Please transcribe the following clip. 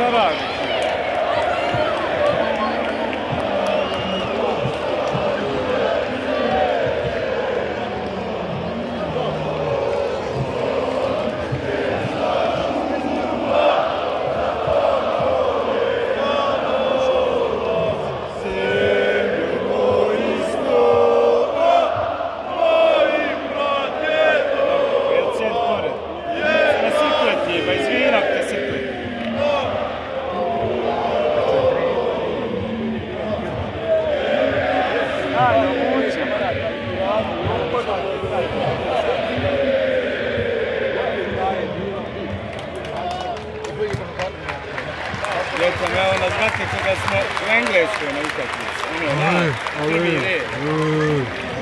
šta radi. Recam ja ono znate kada smo u Engleskoj na utakmici, ono, prvi red.